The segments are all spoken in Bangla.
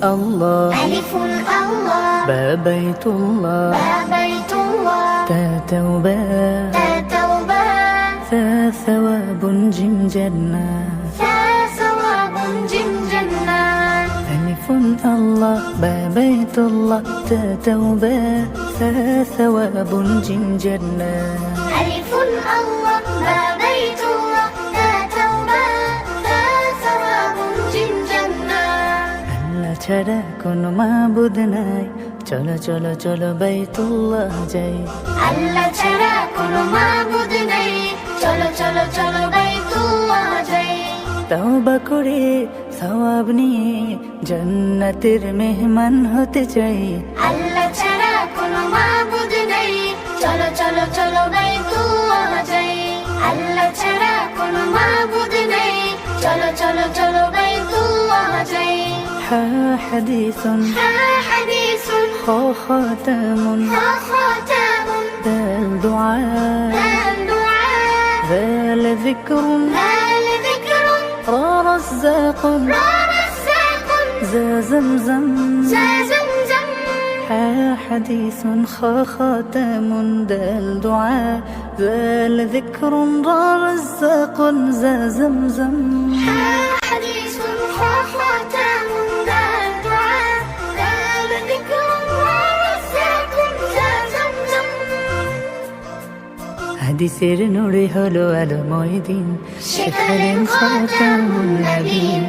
الله ألف الله با بيت الله با بيت الله تا توبة تا توبة ثا ثواب جيم جنة ثا ثواب جم جنة ألف الله با بيت الله تا توبة ثا ثواب جيم جنة ألف الله با بيت الله تا توبة ثا ثواب جم جنة আল্লাহ ছাড়া কোনো মাবুদ নাই চলো চলো চলো বাইতুল্লাহ যাই আল্লাহ ছাড়া কোনো মাবুদ নেই চলো চলো চলো বাইতুল্লাহ যাই তওবা করে সওয়াব নিয়ে জান্নাতের মেহমান হতে চাই আল্লাহ ছাড়া কোনো মাবুদ নেই চলো চলো চলো বাইতুল্লাহ যাই আল্লাহ ছাড়া কোনো মাবুদ নেই চলো চলো চলো বাইতুল্লাহ যাই হা হাদিসুন ها حديث খা খাতামুন ها خاتم দাল দুআ ها الدعاء ذال ذكر هل ذكر را رزاق را رزاق ذا زمزم ذا زمزم ها حديث خا خاتم دال دعاء ذال ذكر را رزاق ذا زمزم ها حديث ها خاتم ذا الدعاء هل ذكر ورزاق ذا زمزم হাদিসের নূরে হলো আলোময় দিন শেখালেন খাতামুন নবীন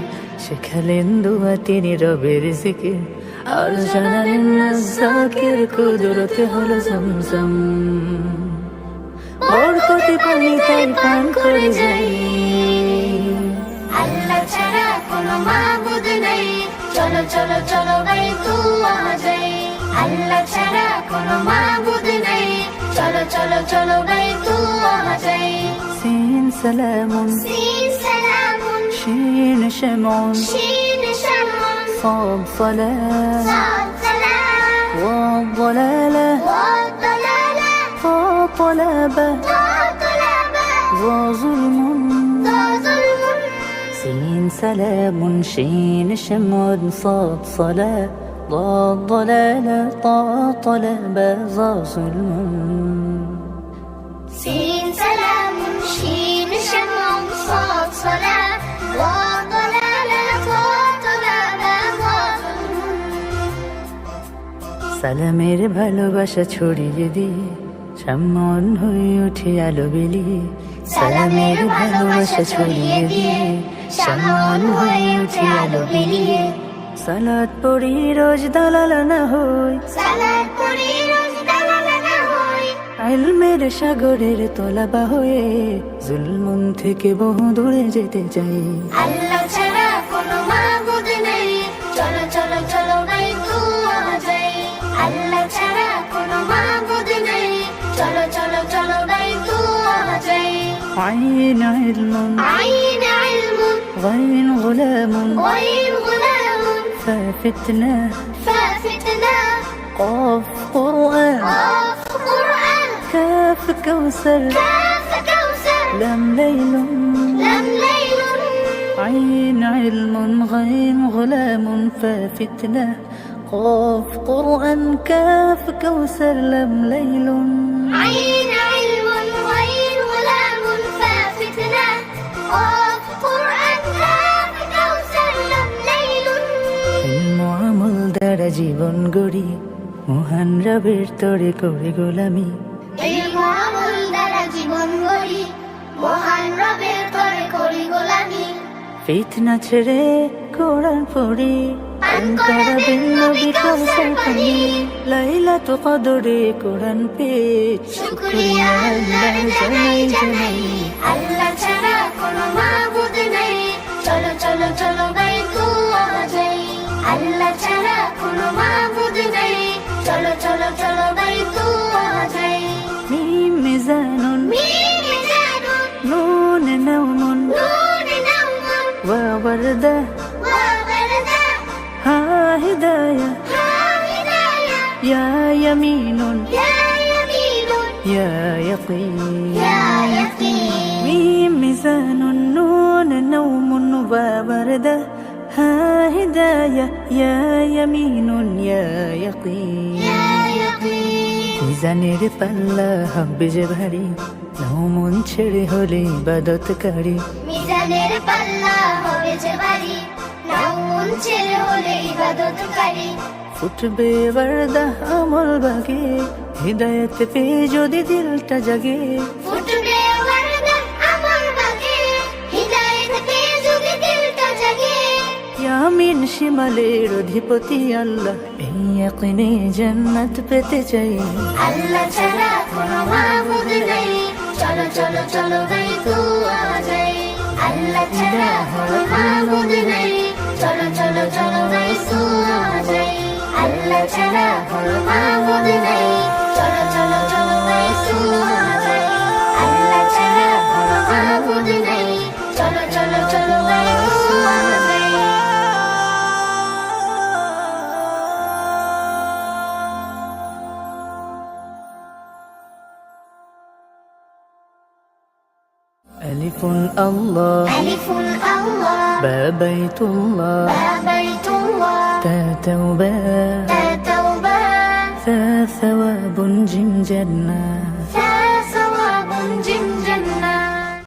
শেখালেন দোয়া তিনি রবের জিকির আর জানালেন রাজ্জাকের কুদরত হলো জমজম বরকতে পানি তাই পান করে যাই আল্লাহ ছাড়া কোনো মাবুদ নেই চলো চলো চলো বাইতুল্লাহ যাই আল্লাহ ছাড়া কোনো মাবুদ নেই চলো চলো চলো বাইতুল্লাহ যাই سين سلام سين سلام شين شمع شين شمع صاد صلاة صاد سلام والضلالة والضلالة طا طلبة طلبة ظا ظلم ظلم سين سلام شين شمع صاد صلاة ضاد ضلالة طا طلبة ظا ظلم سين سلام شين شمع صاد صلاة وضلالة وضلالة وظلم সালামের ভালোবাসা ছড়িয়ে দিয়ে সম্মান হয়ে উঠে আলো বিলিয়ে সালামের ভালোবাসা ছড়িয়ে দিয়ে সম্মান হয়ে উঠে আলো বিলিয়ে সালাত পড়ি রোজ দালাল না হই সালাত পড়ি রোজ দালাল না হই ইলমের সাগরের তলাবা হয়ে জুলমুন থেকে বহু দূরে যেতে চাই আল্লাহ ছাড়া কোনো মাবুদ নেই চলো চলো চলো বাইতুল্লাহ যাই আল্লাহ ছাড়া কোনো মাবুদ নেই চলো চলো চলো বাইতুল্লাহ যাই عين علم عين علم غين غلام غير غلام ففتنة ففتنة قاف قرآن قاف قرآن كاف كوثر كاف كوثر لم ليل لم ليل عين علم غيم غلام ففتنة قاف قرآن كاف كوثر لم ليل عين علم غير غلام ففتنة قاف قرآن كاف كوثر لم ليل علم আমল দ্বারা জীবন গড়ি মহান রবের তরে করে গোলামি ইলম আমল দ্বারা জীবন গড়ি মহান রবের তরে করি গোলামি ফিতনা ছেড়ে কোরআন পড়ি পান করাবেন নবী কাউসার পানি। লাইলাতুল কদরে কোরআন পেয়ে শুকরিয়া আল্লাহর জানাই জানাই আল্লাহ ছাড়া কোনো মাবুদ নেই চলো চলো চলো বাইতুল্লাহ যাই আল্লাহ ছাড়া কোনো মাবুদ নেই চলো চলো চলো বাইতুল্লাহ যাই মিম মিজানুন مين زانون نون نوم نون نوم ووردة ووردة ها هداية ها هداية يا يمين يا يمين يا يقين يا يقين ميم ميزان نون نوم ووردة ها هداية يا يمين يا يقين يا يقين মিজানের পাল্লা হবে যে ভারী নাও মন ছেড়ে হলে ইবাদতকারী মিজানের পাল্লা হবে যে ভারী নাও মন ছেড়ে হলে ইবাদতকারী ফুটবে বারদা আমল বাগে হৃদয়ত পেয়ে যদি দিলটা জাগে ফুটবে ওয়ারদা আমল বাগে হিদায়াত পেয়ে যদি দিলটা জাগে ইয়ামিন শিমালের অধিপতি আল্লাহ এই ইয়াকিনে জান্নাত পেতে চাই আল্লাহ ছাড়া কোনো মাবুদ নাই চলো চলো চলো গাই দুআ যাই আল্লাহ ছাড়া কোনো মাবুদ নাই চলো চলো চলো গাই দুআ যাই আল্লাহ ছাড়া কোনো মাবুদ নাই চলো চলো চলো গাই দুআ যাই আল্লাহ ছাড়া কোনো মাবুদ নাই চলো চলো চলো গাই দুআ যাই ألف الله ألف الله با بيت الله با بيت الله تا توبة تا توبة ثا ثواب جم جنة ثا ثواب جم